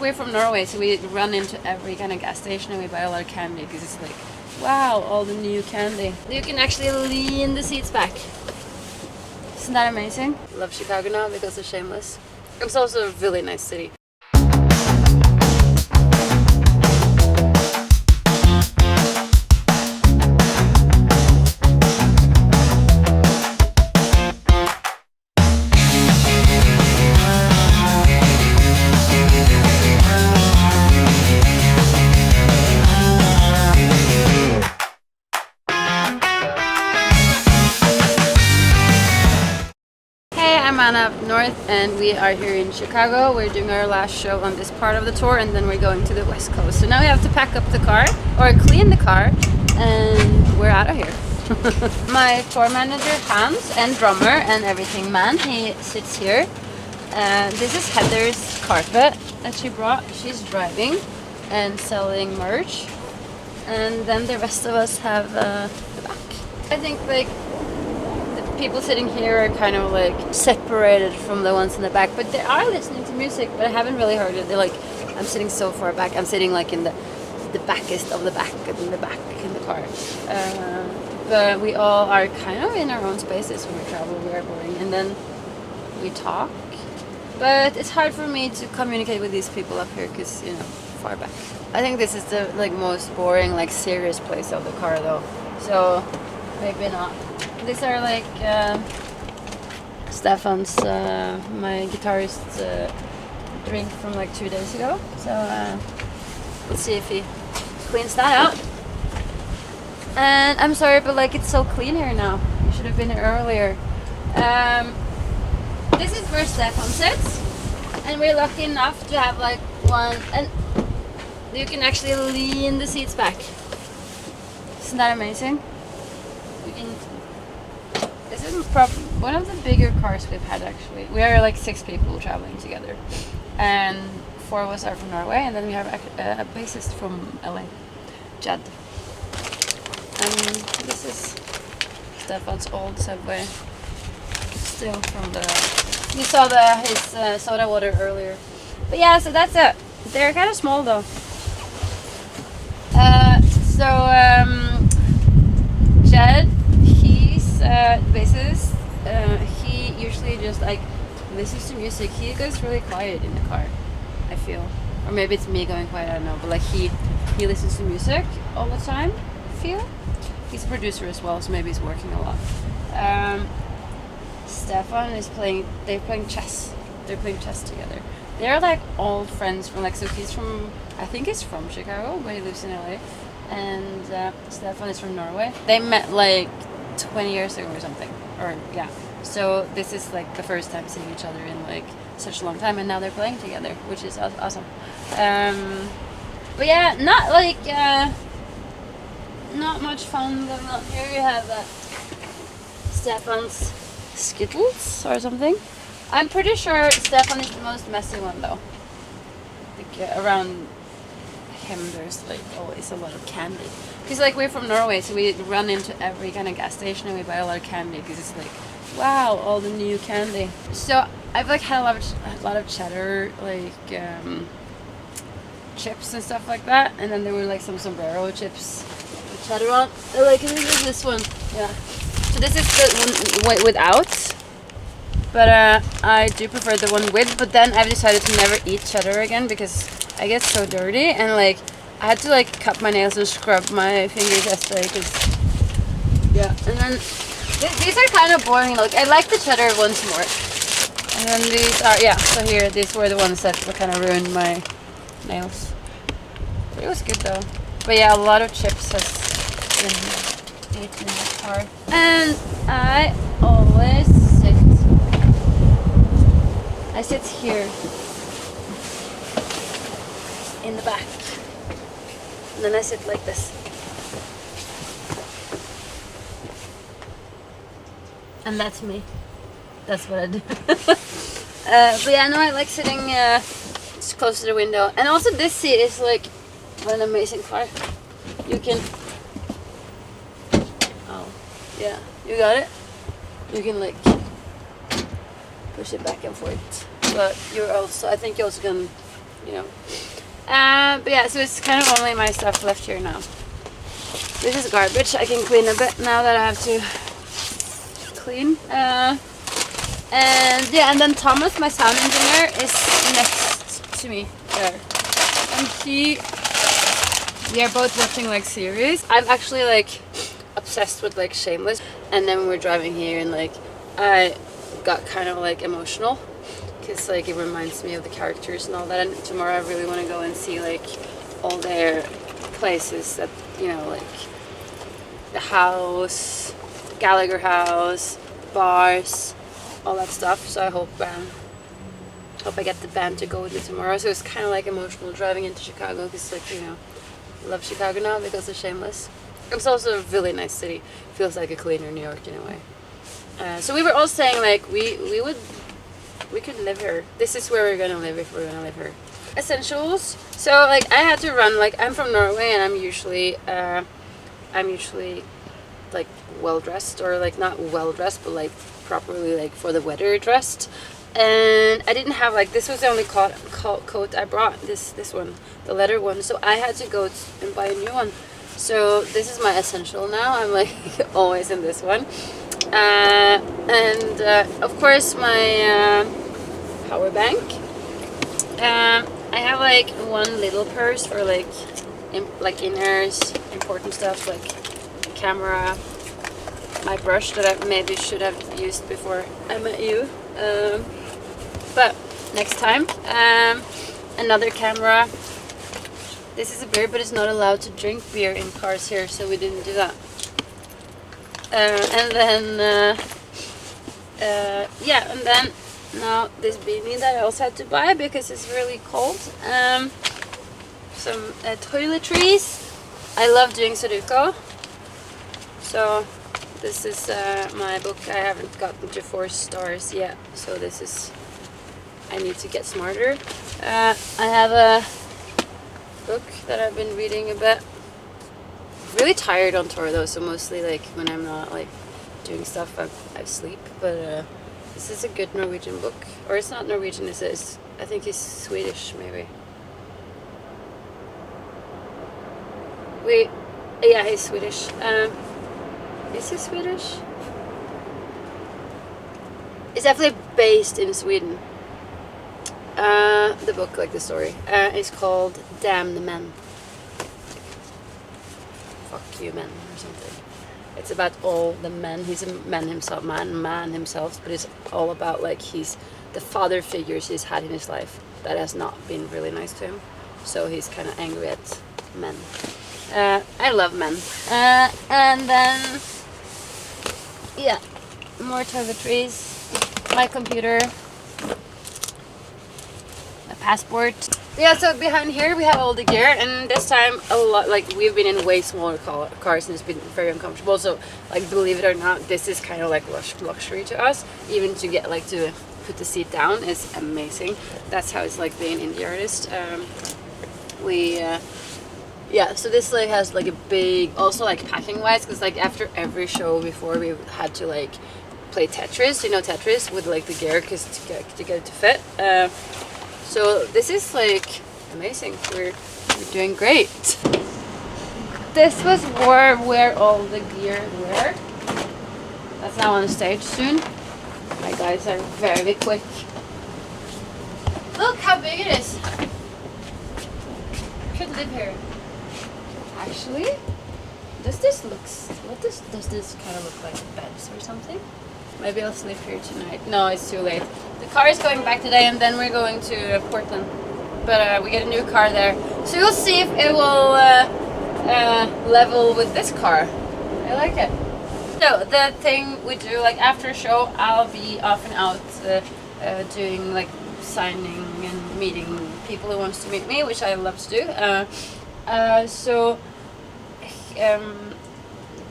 we're from Norway, so we run into every kind of gas station and we buy a lot of candy because it's like, wow, all the new candy. You can actually lean the seats back. Isn't that amazing? I love Chicago now because it's shameless. It's also a really nice city. I'm Anna up north and we are here in Chicago. We're doing our last show on this part of the tour and then we're going to the west coast. So now we have to pack up the car or clean the car and we're out of here. My tour manager Hans and drummer and everything man, he sits here. This is Heather's carpet that she brought. She's driving and selling merch. And then the rest of us have the back. I think like people sitting here are kind of like separated from the ones in the back, but they are listening to music, but I haven't really heard it. They're like, I'm sitting so far back. I'm sitting like in the backest of the back, in the back in the car. But we all are kind of in our own spaces when we travel. We are boring, and then we talk. But it's hard for me to communicate with these people up here because far back. I think this is the like most boring, like serious place of the car though. So maybe not. These are like Stefan's, my guitarist's drink from like 2 days ago. So let's see if he cleans that out. And I'm sorry, but like it's so clean here now. You should have been here earlier. This is where Stefan sits, and we're lucky enough to have like one, and you can actually lean the seats back. Isn't that amazing? This is one of the bigger cars we've had actually. We are like 6 people traveling together, and 4 of us are from Norway, and then we have a bassist from LA, Jad. And this is Stefan's old Subway, still from you saw his soda water earlier. But yeah, so that's it. They're kind of small though. Jed, bassist, he usually just like listens to music. He goes really quiet in the car, I feel, or maybe it's me going quiet, I don't know, but like he listens to music all the time, I feel. He's a producer as well, so maybe he's working a lot. Stefan is they're playing chess together. They're like old friends from like, so I think he's from Chicago, but he lives in LA, and Stefan is from Norway. They met like 20 years ago or something, or yeah, so this is like the first time seeing each other in like such a long time, and now they're playing together, which is awesome. But yeah, not much fun going on here. You have Stefan's Skittles or something. I'm pretty sure Stefan is the most messy one though. Like around him there's like always a lot of candy. Because like we're from Norway, so we run into every kind of gas station and we buy a lot of candy because it's like, wow, all the new candy. So I've like had a lot of cheddar, like chips and stuff like that, and then there were like some sombrero chips with cheddar on. Like this one, yeah. So this is the one without, but I do prefer the one with. But then I've decided to never eat cheddar again because I get so dirty, and like I had to like cut my nails and scrub my fingers yesterday because, yeah. And then these are kind of boring. Like I like the cheddar ones more. And then these are, yeah, so here these were the ones that kind of ruined my nails. It was good though. But yeah, a lot of chips has been eaten in the car. And I always sit here in the back. And then I sit like this. And that's me. That's what I do. But yeah, no, I like sitting just close to the window. And also this seat is like an amazing car. You can... Oh, yeah, you got it? You can like push it back and forth. But you're also, I think you also can, you know, But yeah, so it's kind of only my stuff left here now. This is garbage. I can clean a bit now that I have to clean. And yeah, and then Thomas, my sound engineer, is next to me there. And we are both watching like series. I'm actually like obsessed with like Shameless. And then when we're driving here and like I got kind of like emotional because like it reminds me of the characters and all that. And tomorrow I really want to go and see like all their places that, you know, like the house, Gallagher House, bars, all that stuff. So I hope I get the band to go with me tomorrow. So it's kind of like emotional driving into Chicago because like, you know, I love Chicago now because of Shameless. It's also a really nice city. Feels like a cleaner New York in a way. So we were all saying like we could live here. This is where we're gonna live if we're gonna live here. Essentials. So like I had to run, like I'm from Norway and I'm usually like well dressed, or like not well dressed but like properly like for the weather dressed. And I didn't have like, this was the only coat I brought, this one, the leather one, so I had to go and buy a new one. So this is my essential now. I'm like always in this one. And of course my power bank. I have like one little purse for like inners, important stuff like camera, my brush that I maybe should have used before I met you. But next time. Another camera. This is a beer, but it's not allowed to drink beer in cars here, so we didn't do that. And then yeah, and then now this beanie that I also had to buy because it's really cold. Some toiletries. I love doing Sudoku. So this is my book. I haven't gotten to 4 stars yet, so this is, I need to get smarter. I have a book that I've been reading a bit. Really tired on tour though, so mostly like when I'm not like doing stuff I sleep. But this is a good Norwegian book, or it's not Norwegian. It's I think he's Swedish maybe. Wait, yeah, he's Swedish. Is he Swedish? It's definitely based in Sweden. The book, like the story, is called Damn the Men. Fuck you men, or something. It's about all the men. He's a man himself, man himself, but it's all about like the father figures he's had in his life that has not been really nice to him. So he's kind of angry at men. I love men. And then yeah, more toiletries, my computer, my passport. Yeah, so behind here we have all the gear, and this time a lot, like we've been in way smaller cars and it's been very uncomfortable. So like, believe it or not, this is kind of like luxury to us. Even to get like to put the seat down is amazing. That's how it's like being an indie artist. Yeah, so this like has like a big, also like packing wise, because like after every show before we had to like play Tetris, you know Tetris, with like the gear because to get it to fit. So this is like amazing. We're doing great. This was where all the gear were. That's now on the stage soon. My guys are very quick. Look how big it is. Could live here. Actually, does this kind of look like beds or something? Maybe I'll sleep here tonight. No, it's too late. The car is going back today, and then we're going to Portland. But we get a new car there, so we'll see if it will level with this car. I like it. So the thing we do, like after a show, I'll be off and out doing like signing and meeting people who wants to meet me, which I love to do. So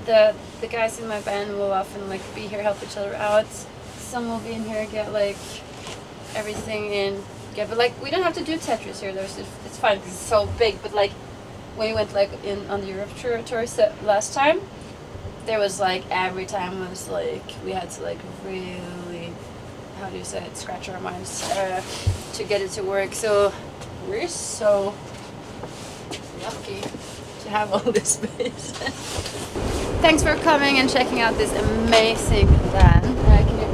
the guys in my band will often like be here, help each other out. Some will be in here, get like everything in. Yeah, but like we don't have to do Tetris here. It's fine because it's so big. But like when we went like on the Europe tour last time, there was like every time was like we had to like really, how do you say it, scratch our minds to get it to work. So we're so Lucky to have all this space. Thanks for coming and checking out this amazing van. Can you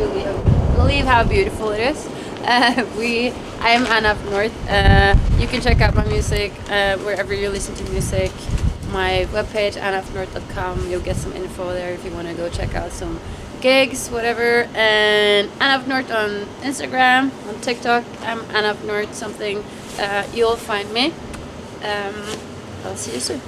believe how beautiful it is? I am Anna up North. You can check out my music wherever you listen to music. My webpage, annaupnorth.com. You'll get some info there if you want to go check out some gigs, whatever. And Anna up North on Instagram, on TikTok. I'm Anna up North something. You'll find me. I'll see you soon.